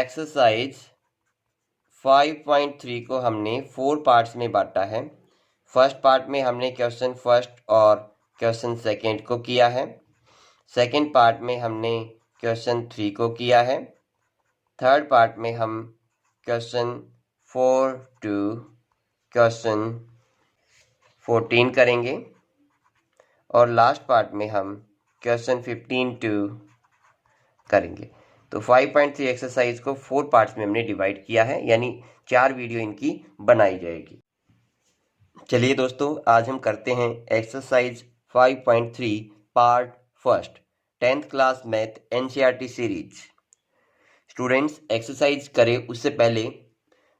Exercise 5.3 को हमने 4 parts में बांटा है। फर्स्ट पार्ट में हमने क्वेश्चन फर्स्ट और क्वेश्चन सेकंड को किया है। सेकंड पार्ट में हमने क्वेश्चन 3 को किया है। थर्ड पार्ट में हम क्वेश्चन 4 टू क्वेश्चन 14 करेंगे और लास्ट पार्ट में हम क्वेश्चन 15 टू करेंगे। तो 5.3 एक्सरसाइज को 4 पार्ट्स में हमने डिवाइड किया है, यानी 4 वीडियो इनकी बनाई जाएगी। चलिए दोस्तों, आज हम करते हैं exercise 5.3 part first, 10th class math NCERT series. Students, exercise करें उससे पहले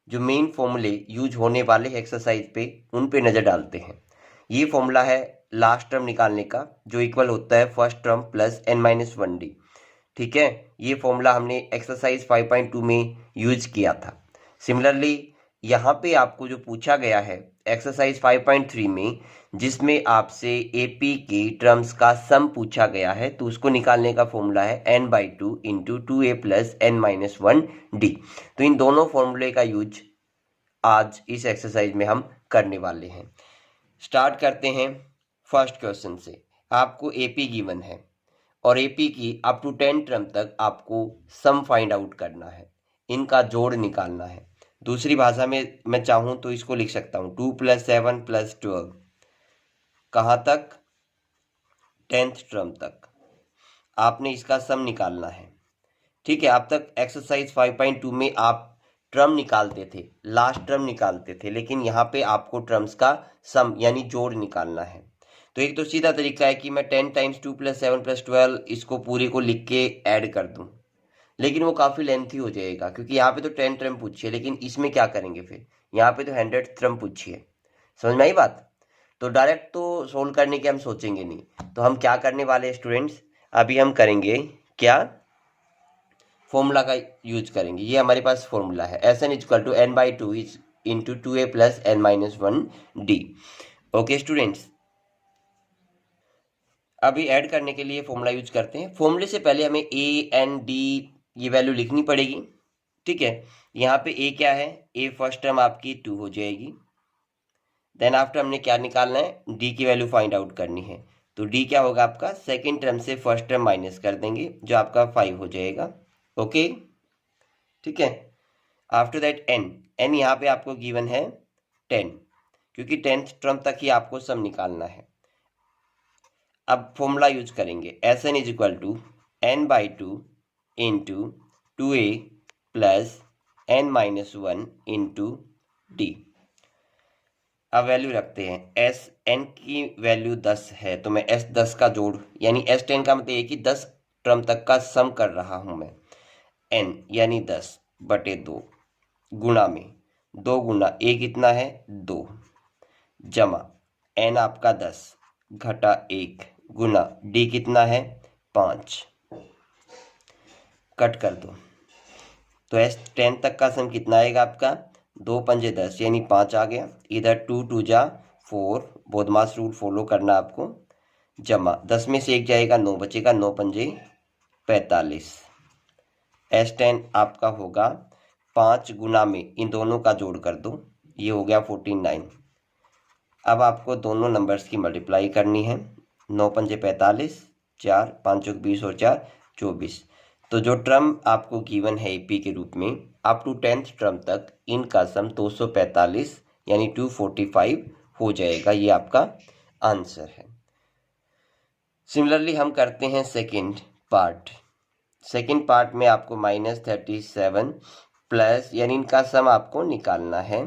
जो मेन फॉर्मूले यूज होने वाले एक्सरसाइज पे उन पे नज़र डालते हैं। ये फॉर्मूला है लास्ट टर्म निकालने का, जो इक्वल होता है फर्स्ट टर्म प्लस n-1d। ठीक है, ये फॉर्मूला हमने एक्सरसाइज 5.2 में यूज किया था। सिमिलरली यहाँ पे आपको जो पूछा गया है एक्सरसाइज 5.3 में, जिसमें आपसे एपी के टर्म्स का सम पूछा गया है, तो उसको निकालने का फॉर्मूला है n/2 into 2a plus n-1d। तो इन दोनों फॉर्मूले का यूज आज इस एक्सरसाइज में हम करने वाले हैं। स्टार्ट करते हैं फर्स्ट क्वेश्चन से। आपको एपी गिवन है और एपी की अप टू 10 टर्म तक आपको सम फाइंड आउट करना है, इनका जोड़ निकालना है। दूसरी भाषा में मैं चाहूँ तो इसको लिख सकता हूँ 2 + 7 + 12। कहाँ तक? 10th टर्म तक आपने इसका सम निकालना है। ठीक है, अब तक एक्सरसाइज 5.2 में आप टर्म निकालते थे, लास्ट टर्म निकालते थे, लेकिन यहाँ पे आपको टर्म्स का सम यानी जोड़ निकालना है। तो एक तो सीधा तरीका है कि मैं 10 × 2 + 7 + 12 इसको पूरे को लिख के ऐड कर दूं, लेकिन वो काफ़ी लेंथी हो जाएगा, क्योंकि यहाँ पे तो 10 टर्म पूछी है, लेकिन इसमें क्या करेंगे फिर? यहाँ पे तो 100 टर्म पूछी है। समझ में आई बात? तो डायरेक्ट तो सोल्व करने के हम सोचेंगे नहीं, तो हम क्या करने वाले हैं स्टूडेंट्स, अभी हम करेंगे क्या, फॉर्मूला का यूज करेंगे। ये हमारे पास फॉर्मूला है Sn = n/2 into 2a plus n-1d। Okay students, अभी ऐड करने के लिए फॉर्मूला यूज करते हैं। फॉर्मूले से पहले हमें a n d ये वैल्यू लिखनी पड़ेगी। ठीक है, यहाँ पे a क्या है? a फर्स्ट टर्म आपकी 2 हो जाएगी। देन आफ्टर हमने क्या निकालना है? d की वैल्यू फाइंड आउट करनी है। तो d क्या होगा आपका? सेकेंड टर्म से फर्स्ट टर्म माइनस कर देंगे, जो आपका 5 हो जाएगा। ओके, ठीक है। आफ्टर दैट n यहाँ पे आपको गिवन है 10, क्योंकि 10th टर्म तक ही आपको सम निकालना है। अब फॉर्मूला यूज करेंगे Sn = n/2 into 2a plus n-1 into d। अब वैल्यू रखते हैं। Sn की वैल्यू 10 है, तो मैं S10 का जोड़ यानी S10 का मतलब ये कि 10 टर्म तक का सम कर रहा हूँ मैं। n यानी 10/2 गुणा में 2 गुना a कितना है? 2 जमा n आपका 10 घटा 1 गुना d कितना है? 5। कट कर दो, तो S10 तक का सम कितना आएगा आपका? 2 × 5 = 10 यानी 5 आ गया। इधर 2 × 2 = 4, बॉडमास रूल फॉलो करना आपको। जमा 10 में से 1 जाएगा, 9 बचेगा, 9 × 5 = 45। S10 आपका होगा 5 गुना में इन दोनों का जोड़ कर दो, ये हो गया 49। अब आपको दोनों नंबर्स की मल्टीप्लाई करनी है। 9 × 5 = 45, 4 5 × 20 और 4 24। तो जो टर्म आपको गिवन है एपी के रूप में अप टू 10th टर्म तक, इनका सम 245 यानी 245 हो जाएगा। ये आपका आंसर है। सिमिलरली हम करते हैं सेकंड पार्ट। सेकंड पार्ट में आपको -37 प्लस यानी इनका सम आपको निकालना है।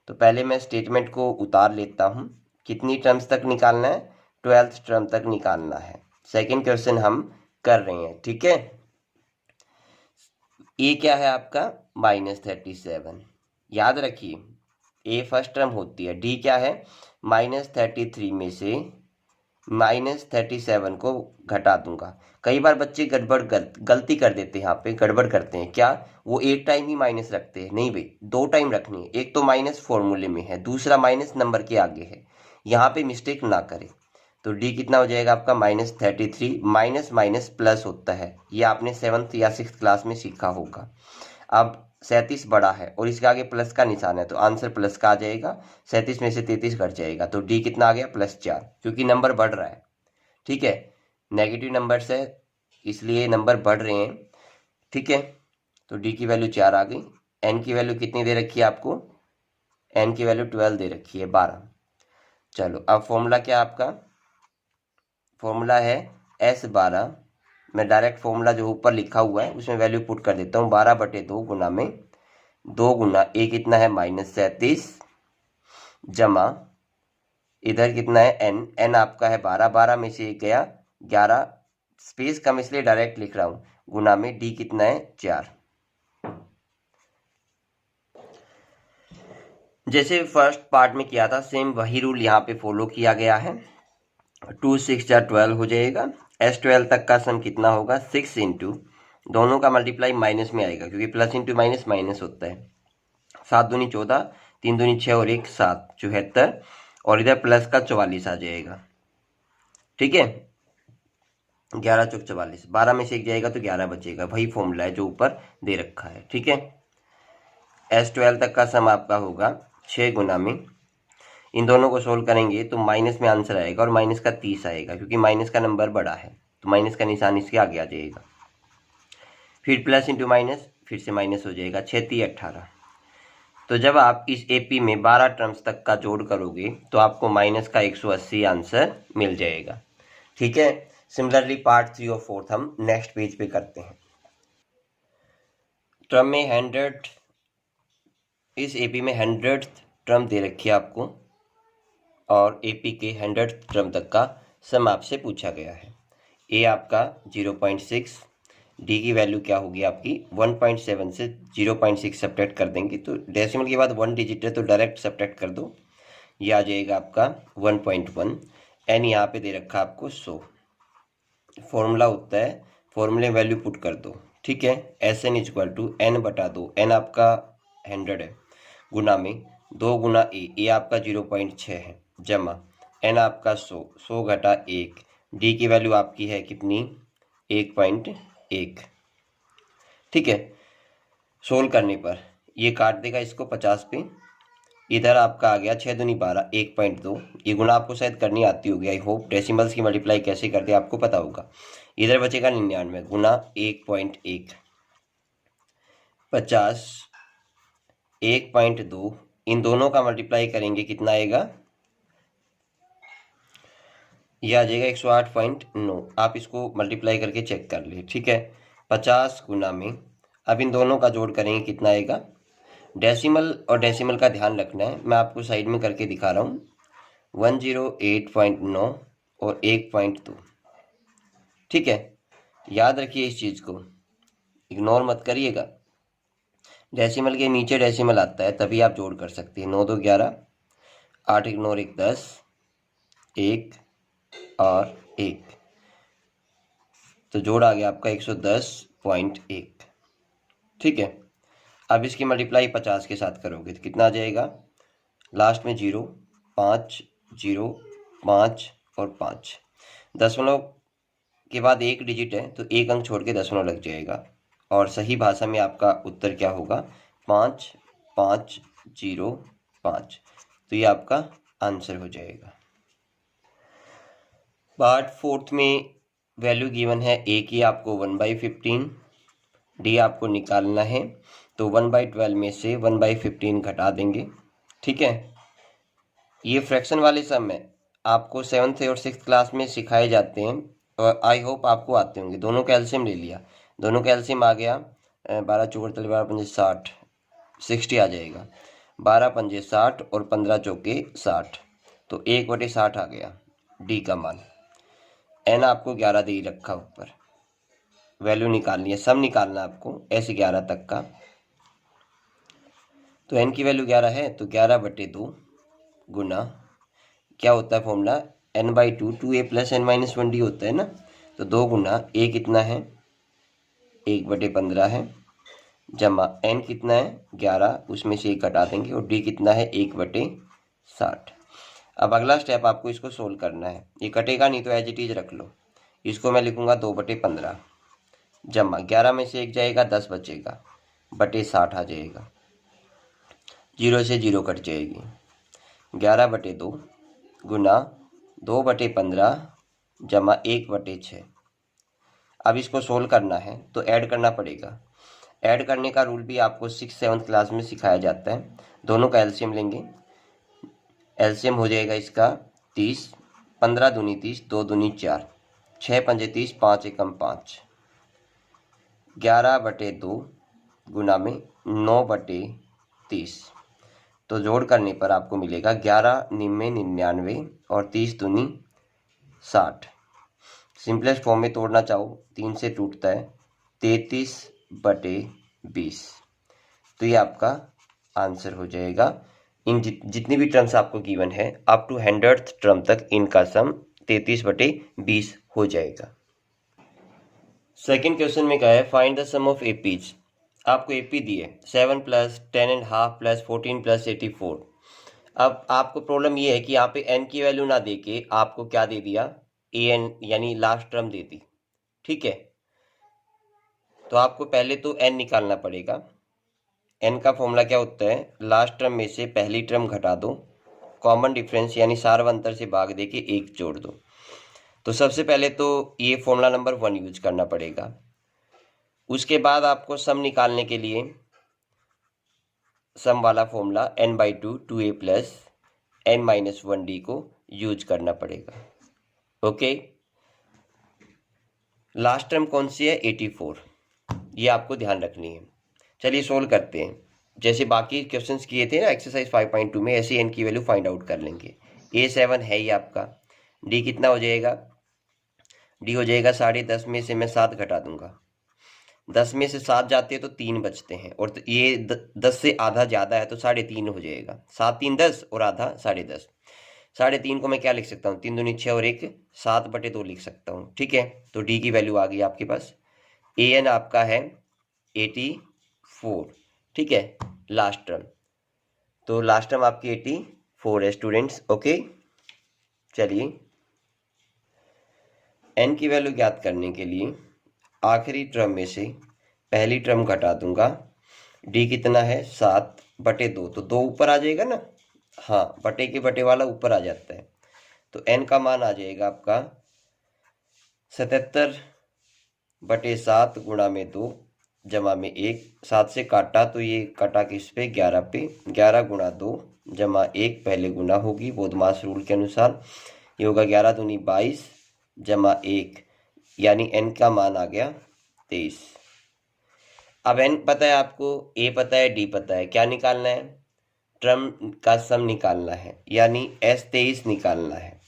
तो पहले मैं स्टेटमेंट को उतार लेता हूँ। कितनी टर्म्स तक निकालना है? 12th टर्म तक निकालना है। सेकंड क्वेश्चन हम कर रहे हैं। ठीक है, ए क्या है आपका? -37। याद रखिए ए फर्स्ट टर्म होती है। डी क्या है? -33 में से -37 को घटा दूंगा। कई बार बच्चे गलती कर देते हैं, यहाँ पे गड़बड़ करते हैं। क्या वो एक टाइम ही माइनस रखते हैं? नहीं भाई, 2 टाइम रखनी है। एक तो माइनस फॉर्मूले में है, दूसरा माइनस नंबर के आगे है। यहाँ पे मिस्टेक ना करें। तो डी कितना हो जाएगा आपका? -33। माइनस माइनस प्लस होता है, ये आपने 7th या 6th क्लास में सीखा होगा। अब 37 बड़ा है और इसके आगे प्लस का निशान है तो आंसर प्लस का आ जाएगा। 37 में से 33 घट जाएगा तो डी कितना आ गया +4, क्योंकि नंबर बढ़ रहा है। ठीक है, नेगेटिव नंबर से इसलिए नंबर बढ़ रहे हैं। ठीक है, तो डी की वैल्यू 4 आ गई। एन की वैल्यू कितनी दे रखी है आपको, एन की वैल्यू 12 दे रखी है, 12। चलो अब फॉर्मूला क्या आपका, फॉर्मूला है S12। मैं डायरेक्ट फॉर्मूला जो ऊपर लिखा हुआ है उसमें वैल्यू पुट कर देता हूँ। 12/2 गुना में 2 गुना ए कितना है -37 जमा इधर कितना है एन, एन आपका है 12, 12 में से एक गया 11, स्पेस कम इसलिए डायरेक्ट लिख रहा हूँ, गुना में डी कितना है 4। जैसे फर्स्ट पार्ट में किया था सेम वही रूल यहाँ पे फॉलो किया गया है। 2 6 जा 12 हो जाएगा। S12 तक का सम कितना होगा 6 इंटू, दोनों का मल्टीप्लाई माइनस में आएगा क्योंकि प्लस इंटू माइनस माइनस होता है। 7 दूनी 14, 3 दूनी 6 और 1 7, 74 और इधर प्लस का 44 आ जाएगा। ठीक है, 11 चौक 44, 12 में से एक जाएगा तो 11 बचेगा। वही फॉर्मूला है जो ऊपर दे रखा है। ठीक है, S12 तक का सम आपका होगा 6 गुना में, इन दोनों को सोल्व करेंगे तो माइनस में आंसर आएगा और माइनस का 30 आएगा क्योंकि माइनस का नंबर बड़ा है तो माइनस का निशान इसके आगे आ जाएगा। फिर प्लस इंटू माइनस, फिर से माइनस हो जाएगा, 6 3 18। तो जब आप इस एपी में 12 टर्म्स तक का जोड़ करोगे तो आपको माइनस का 180 आंसर मिल जाएगा। ठीक है, सिमिलरली पार्ट 3 और 4 हम नेक्स्ट पेज पे करते हैं। टर्म में 100, इस एपी में 100 टर्म दे रखी है आपको और एपी के 100 टर्म तक का सम आपसे पूछा गया है। ए आपका 0.6, डी की वैल्यू क्या होगी आपकी 1.7 से 0.6 सब्ट्रैक्ट कर देंगे तो डेसिमल के बाद 1 डिजिट है तो डायरेक्ट सब्ट्रैक्ट कर दो, ये आ जाएगा आपका 1.1। एन यहाँ पे दे रखा आपको 100, फॉर्मूला होता है, फॉर्मूले वैल्यू पुट कर दो। ठीक है, SN = N/2, एन आपका 100 है, गुना में 2 गुना ए आपका 0.6 है जमा एन आपका 100, 100 घटा 1, डी की वैल्यू आपकी है कितनी 1.1। ठीक है, सोल्व करने पर ये काट देगा इसको 50 पे, इधर आपका आ गया 6 दूनी 12, 1.2। ये गुना आपको शायद करनी आती होगी, आई होप। डेसिमल्स की मल्टीप्लाई कैसे करते हैं आपको पता होगा। इधर बचेगा 99 गुना 1.1, 50 1.2, इन दोनों का मल्टीप्लाई करेंगे कितना आएगा, यह आ जाएगा 108.9। आप इसको मल्टीप्लाई करके चेक कर ले। ठीक है, 50 गुना में अब इन दोनों का जोड़ करेंगे कितना आएगा, डेसिमल और डेसिमल का ध्यान रखना है, मैं आपको साइड में करके दिखा रहा हूँ, 108.9 और 1.2। ठीक है, याद रखिए इस चीज़ को, इग्नोर मत करिएगा। डेसिमल के नीचे डेसिमल आता है तभी आप जोड़ कर सकते हैं। 9 2 11, 8 1 9 1 10, 1 और 1, तो जोड़ आ गया आपका 110.1। ठीक है, अब इसकी मल्टीप्लाई 50 के साथ करोगे तो कितना आ जाएगा, लास्ट में 0 5 0 5 और 5, दशमलव के बाद एक डिजिट है तो एक अंक छोड़ के दशमलव लग जाएगा और सही भाषा में आपका उत्तर क्या होगा 5 5 0 5, तो ये आपका आंसर हो जाएगा। पार्ट 4 में वैल्यू गिवन है ए की आपको 1/15, डी आपको निकालना है तो 1/12 में से 1/15 घटा देंगे। ठीक है, ये फ्रैक्शन वाले सम में आपको 7th और 6th क्लास में सिखाए जाते हैं और आई होप आपको आते होंगे। दोनों का एलसीएम ले लिया, दोनों का एलसीएम आ गया 12 चौके 12 पंजे 60, 60 आ जाएगा, 12 पंजे 60 और 15 चौके 60, तो 1/60 आ गया डी का मान। एन आपको 11 दे रखा ऊपर, वैल्यू निकालनी है, सम निकालना आपको S11 तक का, तो एन की वैल्यू 11 है तो 11/2 गुना क्या होता है फॉर्मूला n/2, 2a + n-1d होता है ना, तो 2 गुना a कितना है 1/15 है जमा n कितना है 11, उसमें से 1 घटा देंगे और d कितना है 1/60। अब अगला स्टेप आपको इसको सोल्व करना है, ये कटेगा नहीं तो एज इट इज रख लो, इसको मैं लिखूंगा 2/15 जमा 11 में से 1 जाएगा 10 बचेगा, 11/60 आ जाएगा, 0 से 0 कट जाएगी। 11/2 गुना 2/15 जमा 1/6। अब इसको सोल्व करना है तो ऐड करना पड़ेगा। ऐड करने का रूल भी आपको 6-7 क्लास में सिखाया जाता है। दोनों का एलसीएम लेंगे, एलसीएम हो जाएगा इसका 30, 15 दूनी 30, 2 दूनी 4, 6 पंजे 30, 5 एकम 5। 11/2 गुना में 9/30, तो जोड़ करने पर आपको मिलेगा 11 निम्न 99 और 30 दूनी 60। सिंपलेस्ट फॉर्म में तोड़ना चाहो 3 से टूटता है, 33/20। तो ये आपका आंसर हो जाएगा। इन जितनी भी टर्म्स आपको गिवन है अप टू 100th टर्म तक इनका सम 33/20 हो जाएगा। सेकेंड क्वेश्चन में क्या है, find the sum of APs. आपको एपी दिए 7 + 10.5 + 14 + 84। अब आपको प्रॉब्लम ये है कि यहाँ पे एन की वैल्यू ना देके आपको क्या दे दिया, ए एन यानी लास्ट टर्म दे दी। ठीक है, तो आपको पहले तो एन निकालना पड़ेगा। एन का फॉर्मूला क्या होता है, लास्ट टर्म में से पहली टर्म घटा दो, कॉमन डिफरेंस यानी सार्व अंतर से भाग दे के 1 जोड़ दो। तो सबसे पहले तो ये फॉर्मूला नंबर 1 यूज करना पड़ेगा। उसके बाद आपको सम निकालने के लिए सम वाला फॉर्मूला n/2 2a + n-1d को यूज करना पड़ेगा। ओके, लास्ट टर्म कौन सी है, 84, ये आपको ध्यान रखनी है। चलिए सोल्व करते हैं, जैसे बाकी क्वेश्चंस किए थे ना एक्सरसाइज 5.2 में, ऐसे एन की वैल्यू फाइंड आउट कर लेंगे। A7 है ये आपका, डी कितना हो जाएगा, डी हो जाएगा 10.5 में से मैं 7 घटा दूंगा, 10 में से 7 जाते हैं तो 3 बचते हैं, और तो ये 10 से आधा ज़्यादा है तो 3.5 हो जाएगा। 7 3 10 और आधा 10.5। 3.5 को मैं क्या लिख सकता हूँ, 3 दूनी 6 और 1 7/2 लिख सकता हूँ। ठीक है, तो डी की वैल्यू आ गई आपके पास। ए एन आपका है 84। ठीक है, लास्ट टर्म, तो लास्ट टर्म आपकी 84 है स्टूडेंट्स। ओके, चलिए एन की वैल्यू ज्ञात करने के लिए आखिरी टर्म में से पहली टर्म घटा दूंगा। डी कितना है 7/2, तो 2 ऊपर आ जाएगा ना, हाँ बटे के बटे वाला ऊपर आ जाता है, तो एन का मान आ जाएगा आपका 77/7 गुणा में 2 जमा में 1। 7 से काटा तो ये कटा किस पे, 11 पे, 11 गुणा 2 जमा 1 पहले गुना होगी बोधमास रूल के अनुसार, ये होगा 11 दूनी 22 जमा 1, यानी एन का मान आ गया 23। अब एन पता है आपको, ए पता है, डी पता है, क्या निकालना है, टर्म का सम निकालना है, यानी S23 निकालना है।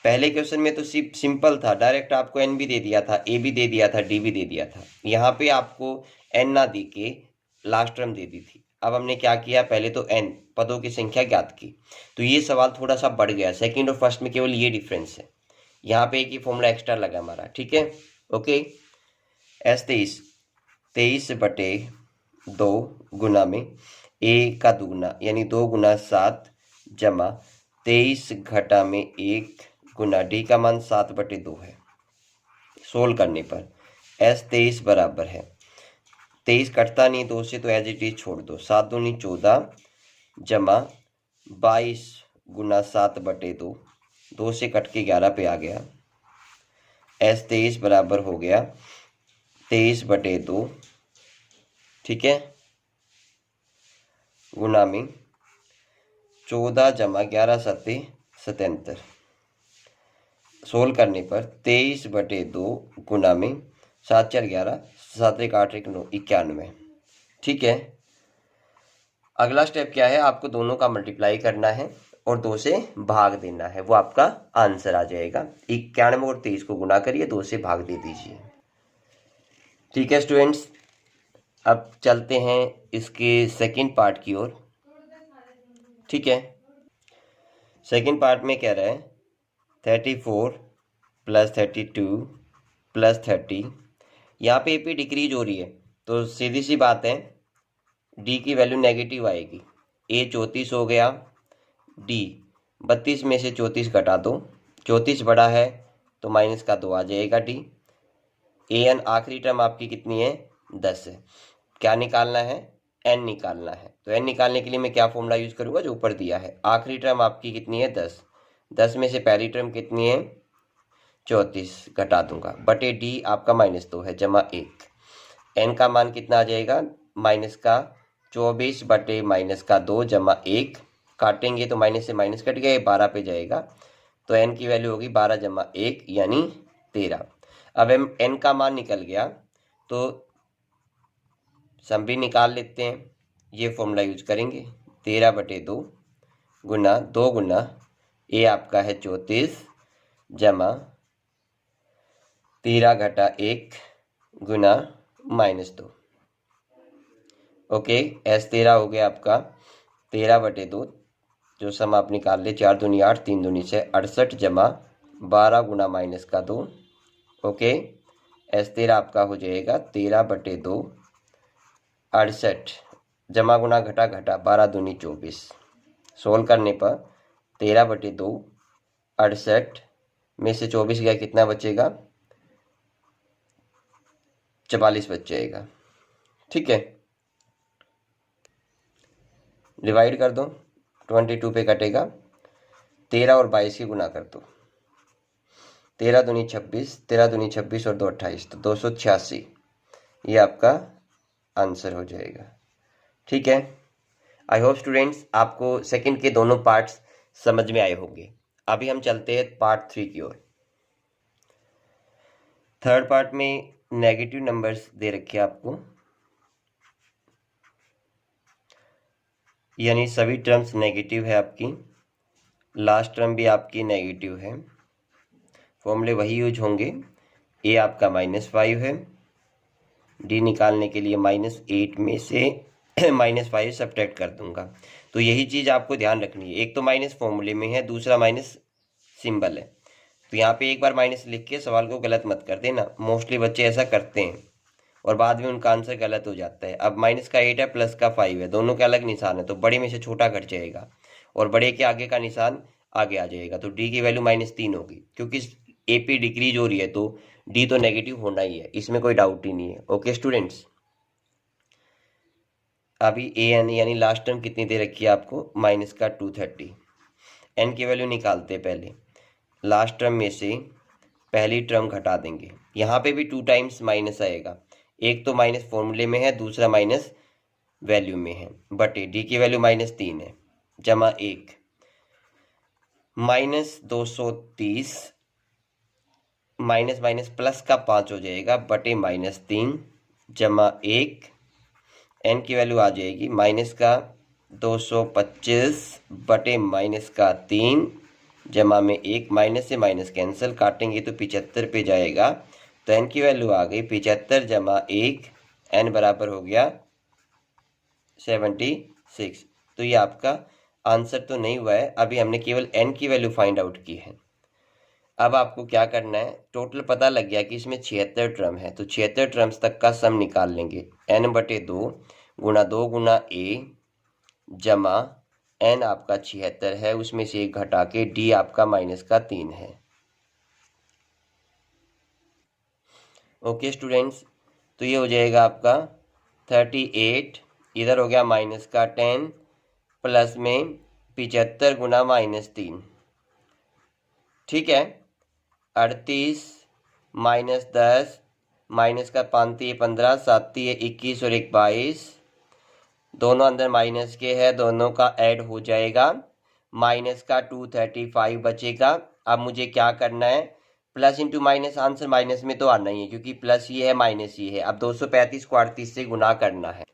पहले क्वेश्चन में तो सिंपल था, डायरेक्ट आपको एन भी दे दिया था, ए भी दे दिया था, डी भी दे दिया था। यहाँ पे आपको एन ना दे के लास्ट टर्म दे दी थी। अब हमने क्या किया, पहले तो एन पदों की संख्या ज्ञात की, तो ये सवाल थोड़ा सा बढ़ गया। सेकंड और फर्स्ट में केवल ये डिफरेंस है, यहाँ पे एक ही फॉर्मूला एक्स्ट्रा लगा हमारा। ठीक है, ओके, S23 23/2 गुना में ए का दुगुना यानी 2 गुना 7 जमा 23 घटा में 1 गुना डी का मान 7/2 है। सोल्व करने पर S23 बराबर है, 23 कटता नहीं 2 से तो एज इट इज छोड़ दो, 7 दूनी 14 जमा 22 गुना 7/2, 2 से कट के 11 पे आ गया। S23 बराबर हो गया 23/2, ठीक है, गुना में 14 जमा 11 7 77। सोल्व करने पर 23/2 गुना में 7 4 11 7 1 8 1 9 91। ठीक है, अगला स्टेप क्या है, आपको दोनों का मल्टीप्लाई करना है और 2 से भाग देना है, वो आपका आंसर आ जाएगा। 91 और 23 को गुना करिए, 2 से भाग दे दीजिए। ठीक है स्टूडेंट्स, अब चलते हैं इसके सेकंड पार्ट की ओर। ठीक है, सेकंड पार्ट में कह रहा है 34 + 32 + 30। यहाँ पे एपी डिक्रीज हो रही है, तो सीधी सी बात है डी की वैल्यू नेगेटिव आएगी। ए 34 हो गया, डी 32 में से 34 घटा दो, 34 बड़ा है तो माइनस का 2 आ जाएगा डी। ए एन आखिरी टर्म आपकी कितनी है, 10 है। क्या निकालना है, n निकालना है। तो n निकालने के लिए मैं क्या फॉर्मूला यूज करूंगा, जो ऊपर दिया है। आखिरी टर्म आपकी कितनी है, 10। 10 में से पहली टर्म कितनी है, 34, घटा दूंगा, बटे d आपका -2 है जमा 1। n का मान कितना आ जाएगा, माइनस का 24 बटे -2 जमा 1। काटेंगे तो माइनस से माइनस कट गया, 12 पे जाएगा, तो n की वैल्यू होगी 12 जमा 1 यानी 13। अब हम n का मान निकल गया तो सम भी निकाल लेते हैं। ये फॉर्मूला यूज करेंगे, 13/2 गुना 2 गुना ये आपका है 34 जमा 13 घटा 1 गुना -2। ओके, S13 हो गया आपका 13/2, जो सम आप निकाल ले, 4 दूनी 8, 3 दूनी 6, 68 जमा 12 गुना -2। ओके, S13 आपका हो जाएगा 13/2, 68 जमा गुना घटा घटा 12 दूनी 24। सोल्व करने पर 13/2, 68 में से 24 गया, कितना बचेगा, 44 बच जाएगा। ठीक है, डिवाइड कर दो, 22 पे कटेगा, 13 और 22 की गुना कर दो, 13 दूनी 26, 13 दूनी 26 और 2 28, तो 286 ये आपका आंसर हो जाएगा। ठीक है, आई होप स्टूडेंट्स आपको सेकंड के दोनों पार्ट्स समझ में आए होंगे। अभी हम चलते हैं पार्ट 3 की ओर। थर्ड पार्ट में नेगेटिव नंबर्स दे रखे आपको, यानी सभी टर्म्स नेगेटिव है आपकी, लास्ट टर्म भी आपकी नेगेटिव है। फॉर्मूले वही यूज होंगे, ए आपका -5 है, डी निकालने के लिए -8 में से -5 सब्ट्रैक्ट कर दूंगा। तो यही चीज़ आपको ध्यान रखनी है, एक तो माइनस फॉर्मूले में है, दूसरा माइनस सिंबल है। तो यहाँ पे एक बार माइनस लिख के सवाल को गलत मत कर देना, मोस्टली बच्चे ऐसा करते हैं और बाद में उनका आंसर गलत हो जाता है। अब माइनस का 8 है, प्लस का 5 है, दोनों के अलग निशान है, तो बड़े में से छोटा घट जाएगा और बड़े के आगे का निशान आगे आ जाएगा। तो डी की वैल्यू -3 होगी, क्योंकि AP डिक्रीज हो रही है तो डी तो नेगेटिव होना ही है, इसमें कोई डाउट ही नहीं है। ओके स्टूडेंट्स, अभी AN यानी लास्ट टर्म कितनी दे रखी है आपको, -230। n की वैल्यू निकालते हैं पहले, लास्ट टर्म में से पहली टर्म घटा देंगे, यहाँ पे भी 2 टाइम्स माइनस आएगा, एक तो माइनस फॉर्मूले में है, दूसरा माइनस वैल्यू में है, बटे डी की वैल्यू -3 है जमा 1, -230 माइनस माइनस प्लस का 5 हो जाएगा, बटे -3 जमा 1, n की वैल्यू आ जाएगी माइनस का 225 बटे -3 जमा में 1, माइनस से माइनस कैंसिल, काटेंगे तो 75 पे जाएगा, तो n की वैल्यू आ गई 75 जमा 1, n बराबर हो गया 76। तो ये आपका आंसर तो नहीं हुआ है, अभी हमने केवल n की वैल्यू फाइंड आउट की है। अब आपको क्या करना है, टोटल पता लग गया कि इसमें 76 टर्म है, तो 76 टर्म्स तक का सम निकाल लेंगे। n/2 गुना 2 गुना a जमा n आपका 76 है, उसमें से एक घटा के d आपका -3 है। ओके स्टूडेंट्स, तो ये हो जाएगा आपका 38, इधर हो गया -10 प्लस में 75 गुना -3, ठीक है, 38 -10 माइनस का 5 15 7 21 और 1 22, दोनों अंदर माइनस के है, दोनों का ऐड हो जाएगा, माइनस का 235 बचेगा। अब मुझे क्या करना है, plus into minus, answer minus में तो आना ही है, क्योंकि प्लस ये है माइनस ये है। अब 235 को 38 से गुना करना है,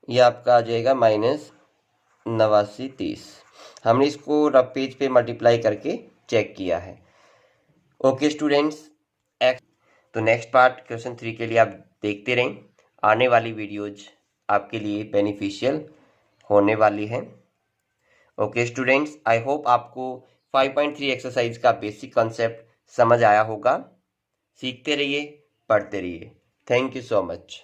ये आपका आ जाएगा -8930। हमने इसको रफ पेज पे मल्टीप्लाई करके चेक किया है। ओके स्टूडेंट्स, तो नेक्स्ट पार्ट क्वेश्चन 3 के लिए आप देखते रहें, आने वाली वीडियोज आपके लिए बेनिफिशियल होने वाली है। ओके स्टूडेंट्स, आई होप आपको 5.3 एक्सरसाइज का बेसिक कॉन्सेप्ट समझ आया होगा। सीखते रहिए, पढ़ते रहिए। Thank you so much.